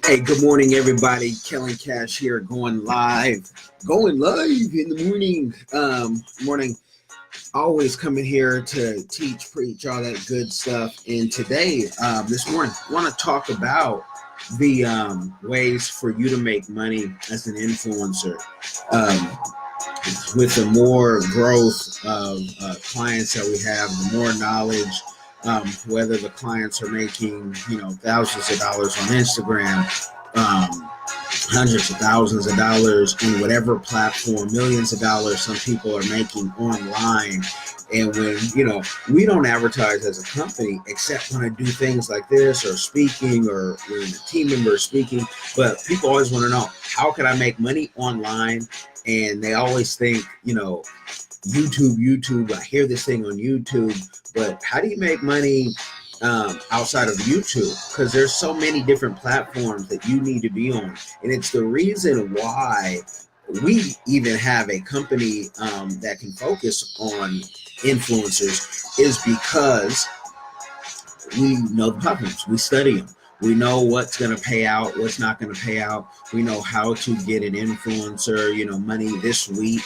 Hey, good morning, everybody. Kellen Cash here, going live in the morning. Always coming here to teach, preach, all that good stuff. And today, this morning, I want to talk about the ways for you to make money as an influencer. With the more growth of clients that we have, the more knowledge, whether the clients are making, thousands of dollars on Instagram, hundreds of thousands of dollars on whatever platform, millions of dollars some people are making online. And when, we don't advertise as a company except when I do things like this or speaking or when a team member is speaking. But people always want to know, how can I make money online? And they always think, YouTube. I hear this thing on YouTube, but how do you make money outside of YouTube? Because there's so many different platforms that you need to be on. And it's the reason why we even have a company that can focus on influencers, is because we know the platforms, we study them. We know what's going to pay out, what's not going to pay out. We know how to get an influencer, money this week,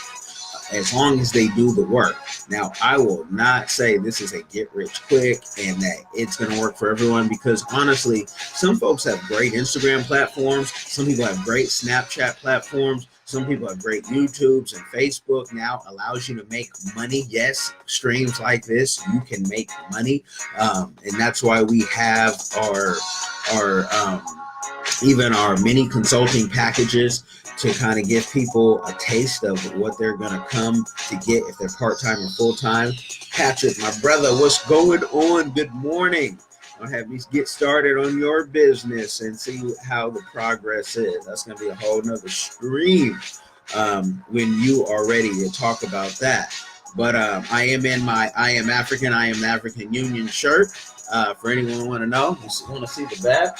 as long as they do the work. Now, I will not say this is a get rich quick and that it's going to work for everyone, because honestly, some folks have great Instagram platforms. Some people have great Snapchat platforms. Some people have great YouTubes, and Facebook now allows you to make money. Yes, streams like this, you can make money. And that's why we have our even our mini consulting packages to kind of give people a taste of what they're going to come to get if they're part-time or full-time. Patrick, my brother, what's going on? Good morning. I'll have you get started on your business and see how the progress is. That's going to be a whole nother stream when you are ready to talk about that. But I am in my I Am African Union shirt. For anyone who want to know, you want to see the back?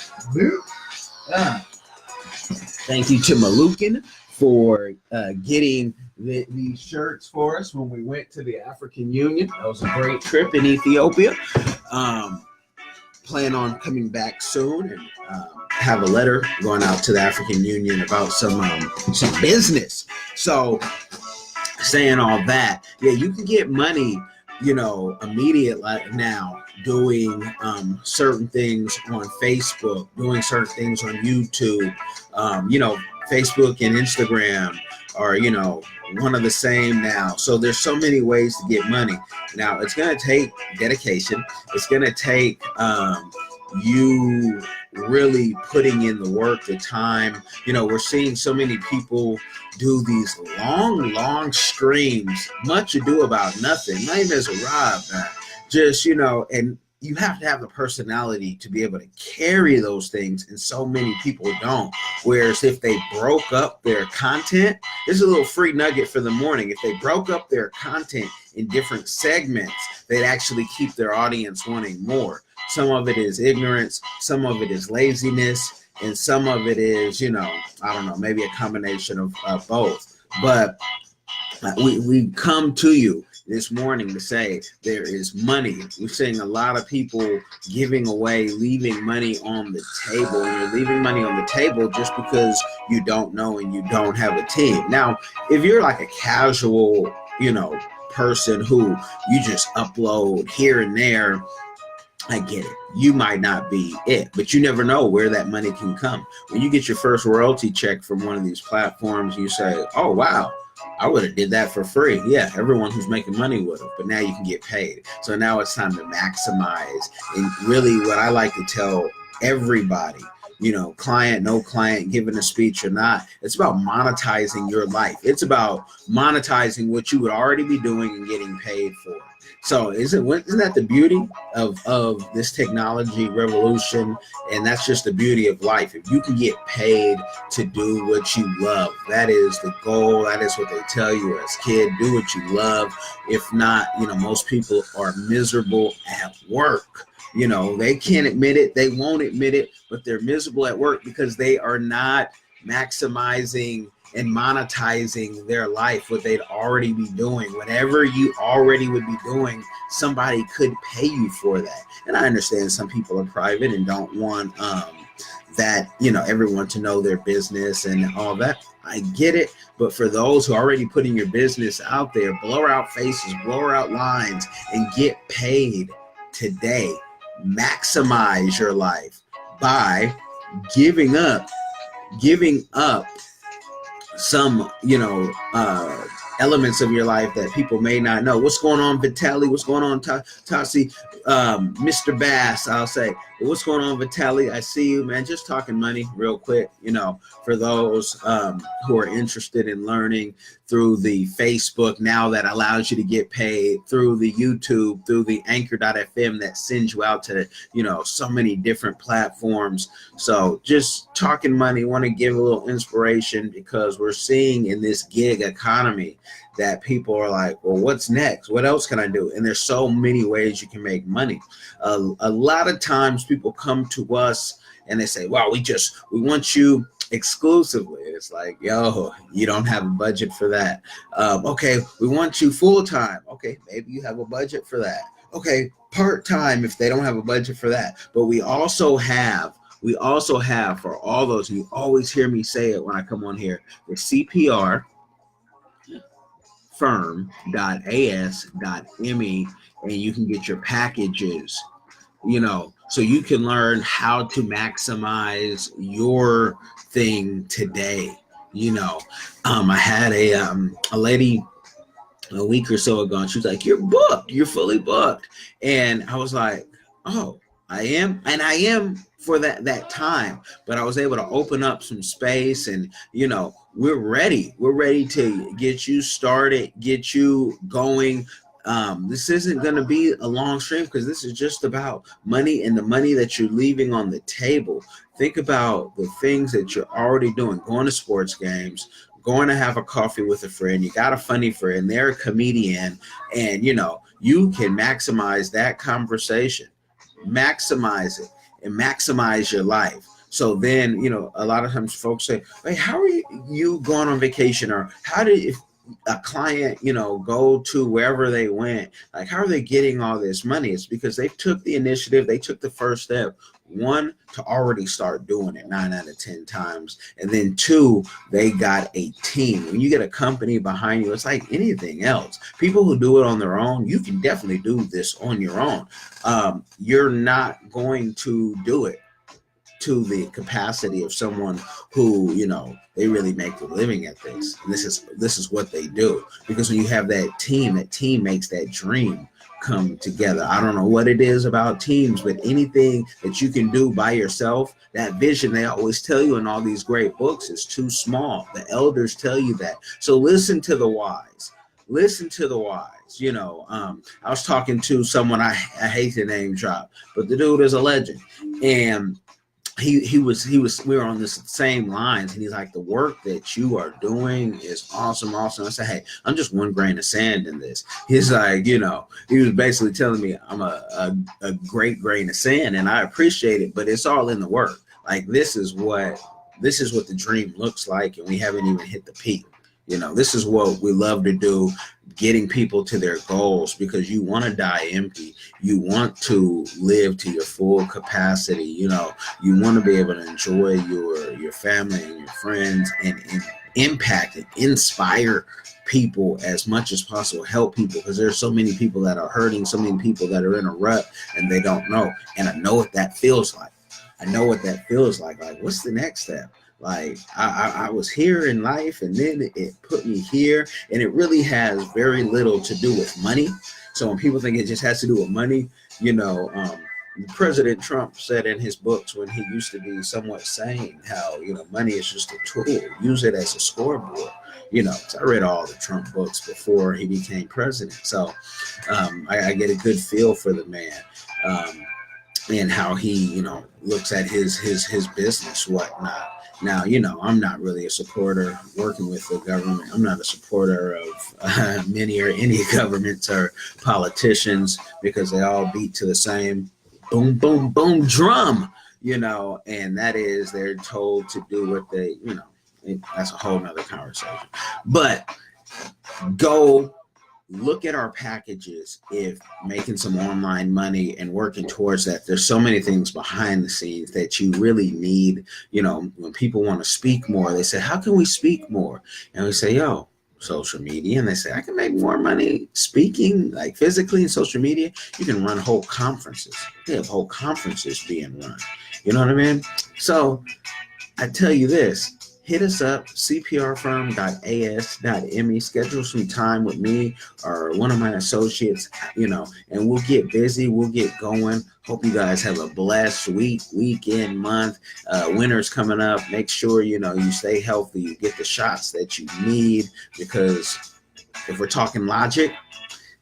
Thank you to Malukin for getting these shirts for us when we went to the African Union. That was a great trip in Ethiopia. Plan on coming back soon and have a letter going out to the African Union about some business. So, saying all that, yeah, you can get money, immediate now, doing certain things on Facebook, doing certain things on YouTube. Facebook and Instagram are, one of the same now. So there's so many ways to get money. Now, it's going to take dedication. It's going to take you really putting in the work, the time. We're seeing so many people do these long streams, much ado about nothing. My name is Rob. Just, and you have to have the personality to be able to carry those things, and so many people don't. Whereas if they broke up their content, this is a little free nugget for the morning. If they broke up their content in different segments, they'd actually keep their audience wanting more. Some of it is ignorance, some of it is laziness, and some of it is, maybe a combination of both. But we come to you this morning to say there is money. We're seeing a lot of people giving away, leaving money on the table. And you're leaving money on the table just because you don't know and you don't have a team. Now, if you're like a casual, person who you just upload here and there, I get it. You might not be it, but you never know where that money can come. When you get your first royalty check from one of these platforms, you say, oh, wow, I would have did that for free. Yeah, everyone who's making money would have, but now you can get paid. So now it's time to maximize. And really what I like to tell everybody, client, no client, giving a speech or not, it's about monetizing your life. It's about monetizing what you would already be doing and getting paid for. So isn't that the beauty of this technology revolution? And that's just the beauty of life. If you can get paid to do what you love, that is the goal. That is what they tell you as kid, do what you love. If not, most people are miserable at work. They can't admit it. They won't admit it, but they're miserable at work because they are not maximizing and monetizing their life, what they'd already be doing. Whatever you already would be doing, somebody could pay you for that. And I understand some people are private and don't want that, everyone to know their business and all that. I get it. But for those who are already putting your business out there, blur out faces, blur out lines, and get paid today. Maximize your life by giving up some, elements of your life that people may not know. What's going on, Vitaly? What's going on, Tasi? Mr. Bass, I'll say. What's going on, Vitaly? I see you, man. Just talking money real quick, for those who are interested in learning through the Facebook now that allows you to get paid, through the YouTube, through the anchor.fm that sends you out to, so many different platforms. So just talking money, want to give a little inspiration because we're seeing in this gig economy that people are like, well, what's next? What else can I do? And there's so many ways you can make money. A lot of times people come to us and they say, wow, we want you exclusively. It's like, yo, you don't have a budget for that. Okay, we want you full-time. Okay, maybe you have a budget for that. Okay, part-time if they don't have a budget for that. But we also have for all those, and you always hear me say it when I come on here, the CPR firm.as.me, and you can get your packages, so you can learn how to maximize your thing today. I had a lady a week or so ago, and she was like, you're booked, you're fully booked. And I was like, oh, I am. And I am for that time, but I was able to open up some space, and we're ready to get you started, get you going. This isn't going to be a long stream because this is just about money and the money that you're leaving on the table. Think about the things that you're already doing, going to sports games, going to have a coffee with a friend. You got a funny friend, they're a comedian, and you can maximize that conversation, maximize it, and maximize your life. So then, a lot of times folks say, hey, how are you going on vacation? Or how did a client, go to wherever they went? Like, how are they getting all this money? It's because they took the initiative, they took the first step. One, to already start doing it 9 out of 10 times. And then 2, they got a team. When you get a company behind you, it's like anything else. People who do it on their own, you can definitely do this on your own. You're not going to do it to the capacity of someone who, they really make a living at this. And this is what they do. Because when you have that team makes that dream come together. I don't know what it is about teams, but anything that you can do by yourself, that vision they always tell you in all these great books is too small. The elders tell you that. So listen to the wise. Listen to the wise. I was talking to someone, I hate the name drop, but the dude is a legend. And we were on the same lines, and he's like, the work that you are doing is awesome. I said, hey, I'm just one grain of sand in this. He's like, he was basically telling me I'm a great grain of sand, and I appreciate it, but it's all in the work. Like, this is what the dream looks like, and we haven't even hit the peak. This is what we love to do, getting people to their goals, because you want to die empty. You want to live to your full capacity. You want to be able to enjoy your family and your friends and impact and inspire people as much as possible, help people, because there's so many people that are hurting, so many people that are in a rut and they don't know. And I know what that feels like. Like, what's the next step? Like, I was here in life, and then it put me here, and it really has very little to do with money. So when people think it just has to do with money, President Trump said in his books, when he used to be somewhat sane, how, money is just a tool. Use it as a scoreboard. I read all the Trump books before he became president. So I get a good feel for the man. And how he, looks at his business, whatnot. Now, I'm not really a supporter working with the government. I'm not a supporter of many or any governments or politicians, because they all beat to the same boom, boom, boom drum, and that is they're told to do what they, That's a whole nother conversation. But go look at our packages if making some online money and working towards that. There's so many things behind the scenes that you really need. When people want to speak more, they say, how can we speak more? And we say, yo, social media. And they say, I can make more money speaking, like physically in social media. You can run whole conferences. They have whole conferences being run. You know what I mean? So I tell you this, hit us up, cprfirm.as.me. Schedule some time with me or one of my associates, and we'll get busy. We'll get going. Hope you guys have a blessed week, weekend, month. Winter's coming up. Make sure, you stay healthy. You get the shots that you need, because if we're talking logic,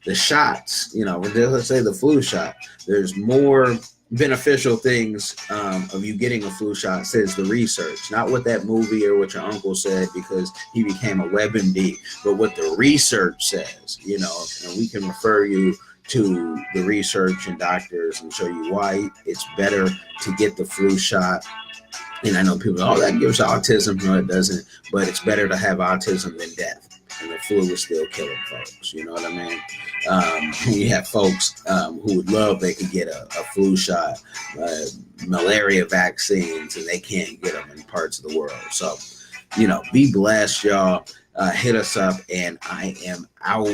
the shots, let's say the flu shot, there's more beneficial things of you getting a flu shot, says the research, not what that movie or what your uncle said because he became a WebMD, but what the research says, and we can refer you to the research and doctors and show you why it's better to get the flu shot. And I know people, that gives autism. No, it doesn't, but it's better to have autism than death. And the flu is still killing folks. You know what I mean? You have folks who would love they could get a flu shot, malaria vaccines, and they can't get them in parts of the world. So, be blessed, y'all. Hit us up, and I am out.